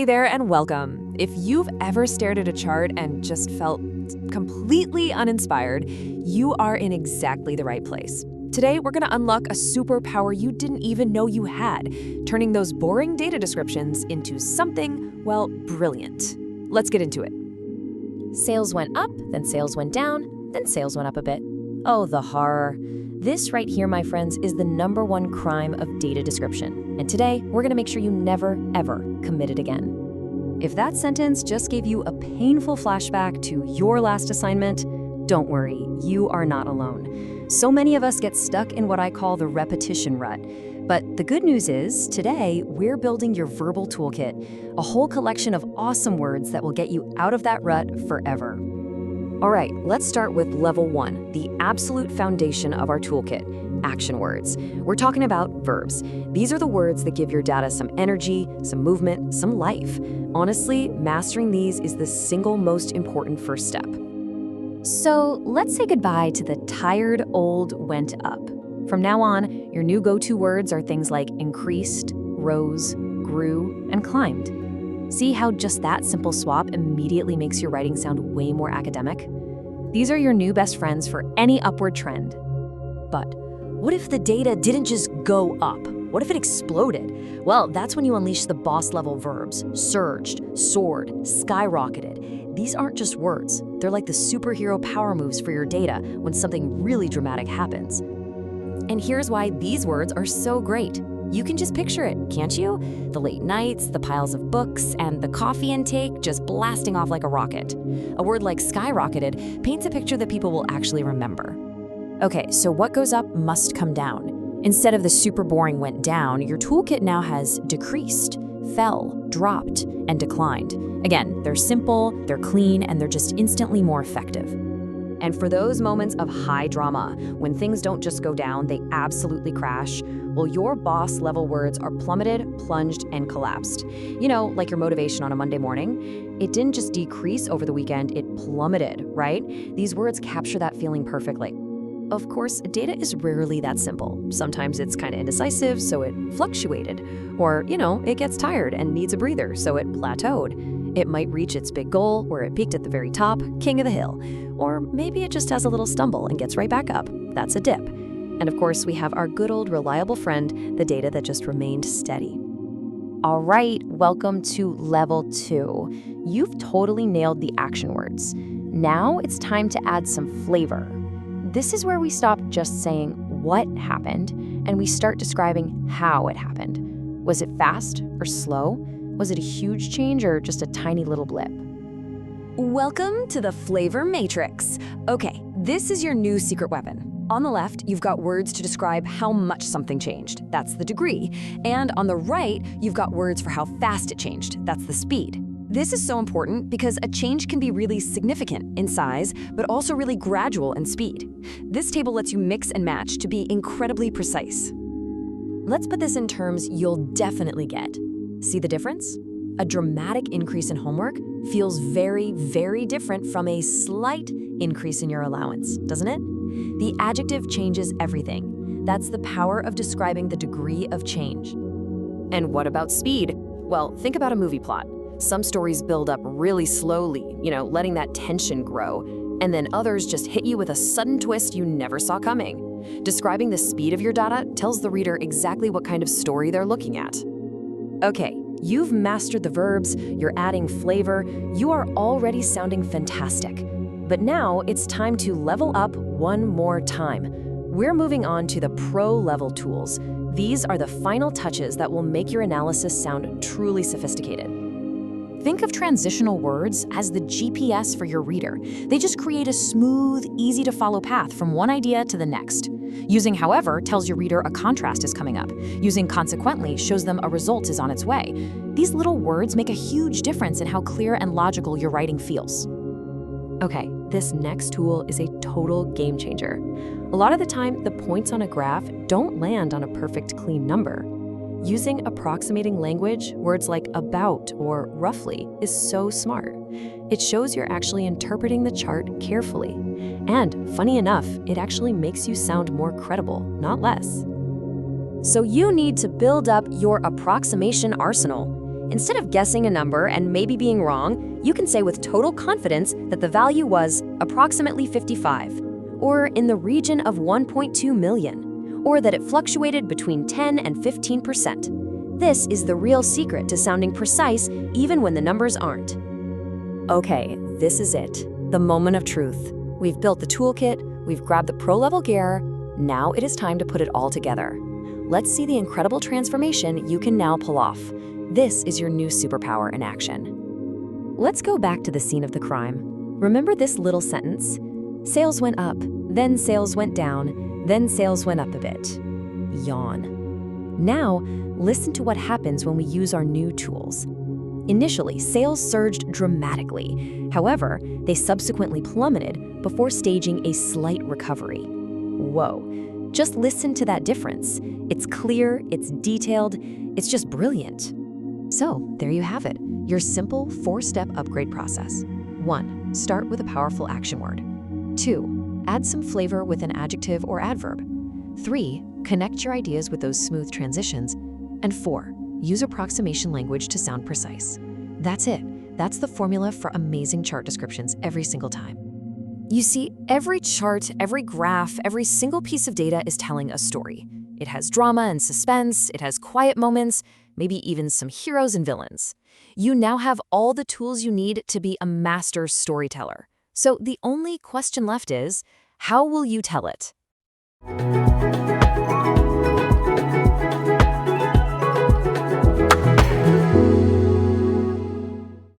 Hey there and welcome. If you've ever stared at a chart and just felt completely uninspired, you are in exactly the right place. Today, we're going to unlock a superpower you didn't even know you had, turning those boring data descriptions into something, well, brilliant. Let's get into it. Sales went up, then sales went down, then sales went up a bit. Oh, the horror. This right here, my friends, is the #1 crime of data description. And today, we're going to make sure you never, ever commit it again. If that sentence just gave you a painful flashback to your last assignment, don't worry, you are not alone. So many of us get stuck in what I call the repetition rut. But the good news is, today, we're building your Verbal Toolkit, a whole collection of awesome words that will get you out of that rut forever. All right, let's start with level 1, the absolute foundation of our toolkit, action words. We're talking about verbs. These are the words that give your data some energy, some movement, some life. Honestly, mastering these is the single most important first step. So let's say goodbye to the tired old went up. From now on, your new go-to words are things like increased, rose, grew, and climbed. See how just that simple swap immediately makes your writing sound way more academic? These are your new best friends for any upward trend. But what if the data didn't just go up? What if it exploded? Well, that's when you unleash the boss-level verbs, surged, soared, skyrocketed. These aren't just words. They're like the superhero power moves for your data when something really dramatic happens. And here's why these words are so great. You can just picture it, can't you? The late nights, the piles of books, and the coffee intake just blasting off like a rocket. A word like skyrocketed paints a picture that people will actually remember. Okay, so what goes up must come down. Instead of the super boring went down, your toolkit now has decreased, fell, dropped, and declined. Again, they're simple, they're clean, and they're just instantly more effective. And for those moments of high drama, when things don't just go down, they absolutely crash, well, your boss-level words are plummeted, plunged, and collapsed. You know, like your motivation on a Monday morning. It didn't just decrease over the weekend, it plummeted, right? These words capture that feeling perfectly. Of course, data is rarely that simple. Sometimes it's kind of indecisive, so it fluctuated. Or, it gets tired and needs a breather, so it plateaued. It might reach its big goal, where it peaked at the very top, king of the hill. Or maybe it just has a little stumble and gets right back up. That's a dip. And of course, we have our good old reliable friend, the data that just remained steady. All right, welcome to level 2. You've totally nailed the action words. Now it's time to add some flavor. This is where we stop just saying what happened and we start describing how it happened. Was it fast or slow? Was it a huge change or just a tiny little blip? Welcome to the Flavor Matrix. Okay, this is your new secret weapon. On the left, you've got words to describe how much something changed. That's the degree. And on the right, you've got words for how fast it changed. That's the speed. This is so important because a change can be really significant in size, but also really gradual in speed. This table lets you mix and match to be incredibly precise. Let's put this in terms you'll definitely get. See the difference? A dramatic increase in homework feels very, very different from a slight increase in your allowance, doesn't it? The adjective changes everything. That's the power of describing the degree of change. And what about speed? Well, think about a movie plot. Some stories build up really slowly, letting that tension grow, and then others just hit you with a sudden twist you never saw coming. Describing the speed of your data tells the reader exactly what kind of story they're looking at. Okay, you've mastered the verbs, you're adding flavor, you are already sounding fantastic. But now it's time to level up one more time. We're moving on to the pro-level tools. These are the final touches that will make your analysis sound truly sophisticated. Think of transitional words as the GPS for your reader. They just create a smooth, easy-to-follow path from one idea to the next. Using however tells your reader a contrast is coming up. Using consequently shows them a result is on its way. These little words make a huge difference in how clear and logical your writing feels. Okay, this next tool is a total game changer. A lot of the time, the points on a graph don't land on a perfect clean number. Using approximating language, words like about or roughly, is so smart. It shows you're actually interpreting the chart carefully. And, funny enough, it actually makes you sound more credible, not less. So you need to build up your approximation arsenal. Instead of guessing a number and maybe being wrong, you can say with total confidence that the value was approximately 55, or in the region of 1.2 million, or that it fluctuated between 10 and 15%. This is the real secret to sounding precise even when the numbers aren't. Okay, this is it, the moment of truth. We've built the toolkit, we've grabbed the pro-level gear, now it is time to put it all together. Let's see the incredible transformation you can now pull off. This is your new superpower in action. Let's go back to the scene of the crime. Remember this little sentence? Sales went up, then sales went down, then sales went up a bit. Yawn. Now, listen to what happens when we use our new tools. Initially, sales surged dramatically. However, they subsequently plummeted before staging a slight recovery. Whoa, just listen to that difference. It's clear, it's detailed, it's just brilliant. So, there you have it, your simple 4-step upgrade process. 1. Start with a powerful action word. 2. Add some flavor with an adjective or adverb. 3. Connect your ideas with those smooth transitions. And 4. Use approximation language to sound precise. That's it. That's the formula for amazing chart descriptions every single time. You see, every chart, every graph, every single piece of data is telling a story. It has drama and suspense, it has quiet moments, maybe even some heroes and villains. You now have all the tools you need to be a master storyteller. So the only question left is, how will you tell it?